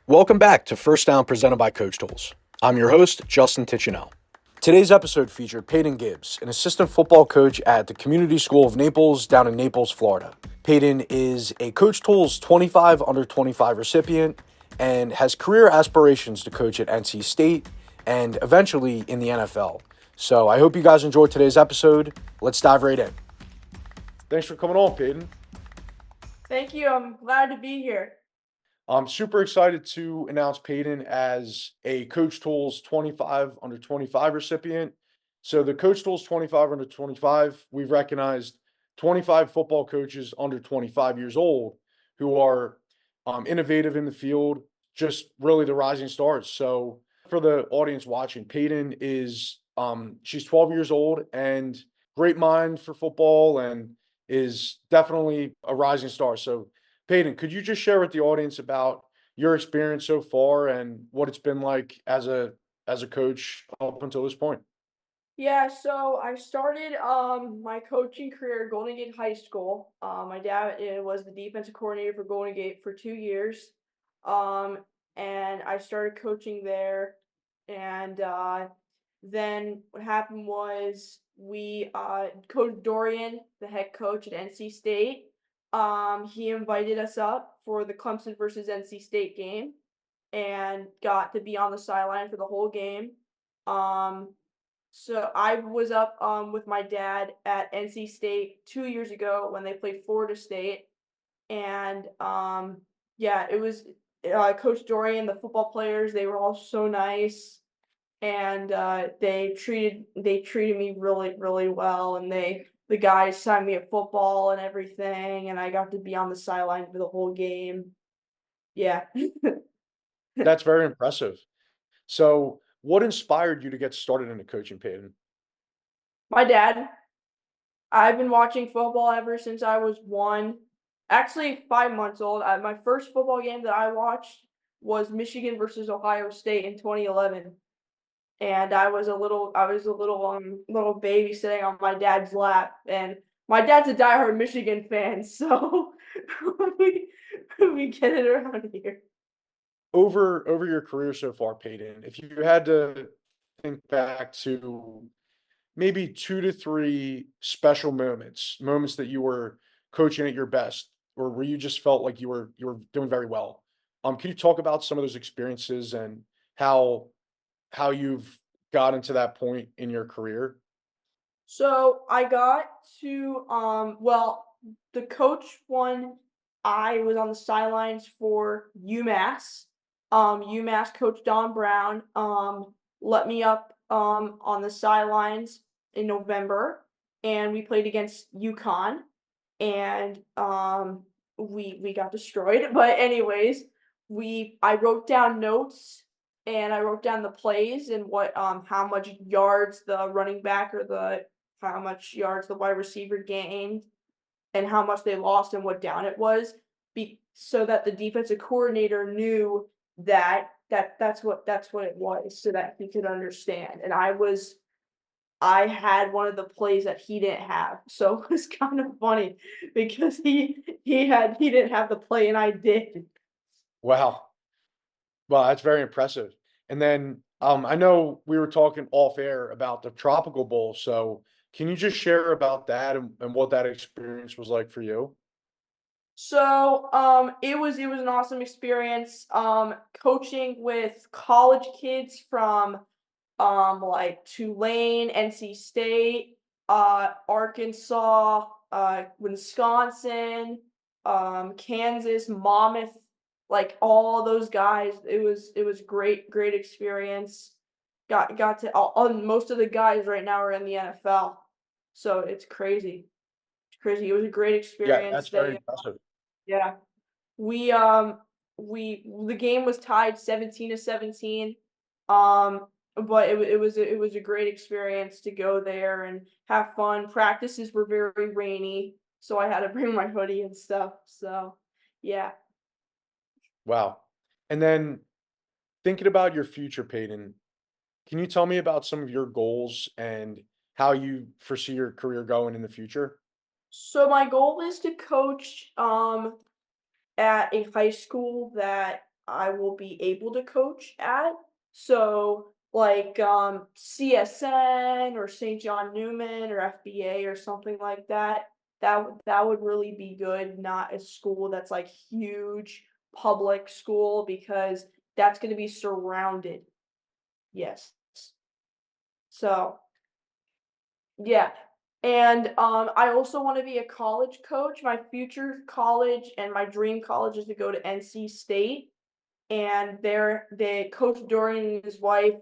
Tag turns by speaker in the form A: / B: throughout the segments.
A: Welcome back to First Down presented by CoachTools. I'm your host, Justin Tichinell. Today's episode featured Payton Gibbs, an assistant football coach at the Community School of Naples down in Naples, Florida. Payton is a CoachTools 25 under 25 recipient and has career aspirations to coach at NC State and eventually in the NFL. So I hope you guys enjoyed today's episode. Let's dive right in. Thanks for coming on, Payton.
B: Thank you. I'm glad to be here.
A: I'm super excited to announce Payton as a CoachTools 25 under 25 recipient. So the CoachTools 25 under 25, we've recognized 25 football coaches under 25 years old who are innovative in the field, just really the rising stars. So for the audience watching, Payton is she's 12 years old and great mind for football and is definitely a rising star. So Payton, could you just share with the audience about your experience so far and what it's been like as a coach up until this point?
B: Yeah, so I started my coaching career at Golden Gate High School. My dad was the defensive coordinator for Golden Gate for 2 years. Um, and I started coaching there. And then what happened was we Coach Dorian, the head coach at NC State, he invited us up for the Clemson versus NC State game and got to be on the sideline for the whole game. Um, so I was up with my dad at NC State 2 years ago when they played Florida State, and yeah, it was Coach Dorian, the football players. They were all so nice, and they treated me really well, and the guys signed me a football and everything, and I got to be on the sideline for the whole game. Yeah.
A: That's very impressive. So what inspired you to get started into coaching, Payton?
B: My dad. I've been watching football ever since I was 1, actually 5 months old. My first football game that I watched was Michigan versus Ohio State in 2011, and I was a little baby sitting on my dad's lap, and my dad's a diehard Michigan fan, so we we get it around here.
A: Over your career so far, Payton, if you had to think back to maybe 2 to 3 special moments that you were coaching at your best, or where you just felt like you were doing very well. Can you talk about some of those experiences and how you've gotten to that point in your career?
B: So I got to well, the coach one, I was on the sidelines for UMass. UMass coach Don Brown let me up on the sidelines in November, and we played against UConn, and we got destroyed. But anyways, we I wrote down notes, and I wrote down the plays and what how much yards the running back or the how much yards the wide receiver gained and how much they lost and what down it was, so that the defensive coordinator knew that's what it was, so that he could understand. And I had one of the plays that he didn't have, so it was kind of funny because he didn't have the play and I did.
A: Wow. Wow, that's very impressive. And then, I know we were talking off air about the Tropical Bowl, so can you just share about that and what that experience was like for you?
B: So, it was an awesome experience, coaching with college kids from, like Tulane, NC State, Arkansas, Wisconsin, Kansas, Monmouth, like all those guys. It was great experience. Got to most of the guys right now are in the NFL, so it's crazy. It's crazy. It was a great
A: Yeah,
B: experience.
A: that's very impressive.
B: Yeah. We, the game was tied 17-17, but it was a great experience to go there and have fun. Practices were very rainy, so I had to bring my hoodie and stuff, so, yeah.
A: Wow. And then thinking about your future, Peyton, can you tell me about some of your goals and how you foresee your career going in the future?
B: So my goal is to coach, at a high school that I will be able to coach at. So like CSN or St. John Newman or FBA or something like that. That would really be good, not a school that's like huge public school because that's going to be surrounded. Yes. So yeah. And I also want to be a college coach. My future college and my dream college is to go to NC State. And the coach Dorian and his wife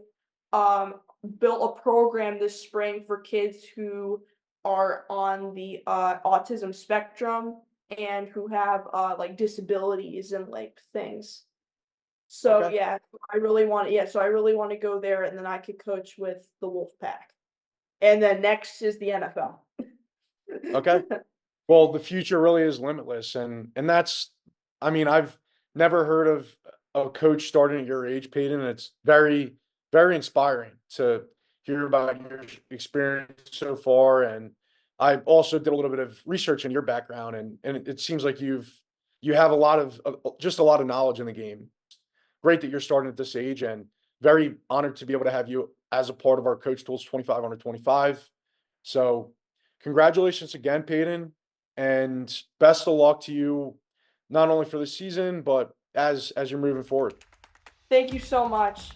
B: built a program this spring for kids who are on the autism spectrum and who have like disabilities and like things. So
A: Okay.
B: yeah, so I really want to go there and then I could coach with the Wolfpack. And then next is the NFL.
A: Okay. Well, the future really is limitless, and that's, I mean, I've never heard of a coach starting at your age, Peyton, and it's very, very inspiring to hear about your experience so far. And I also did a little bit of research in your background, and it seems like you have a lot of just a lot of knowledge in the game. Great that you're starting at this age, and very honored to be able to have you as a part of our Coach Tools 25 under 25. So, congratulations again, Peyton, and best of luck to you, not only for the season, but as you're moving forward.
B: Thank you so much.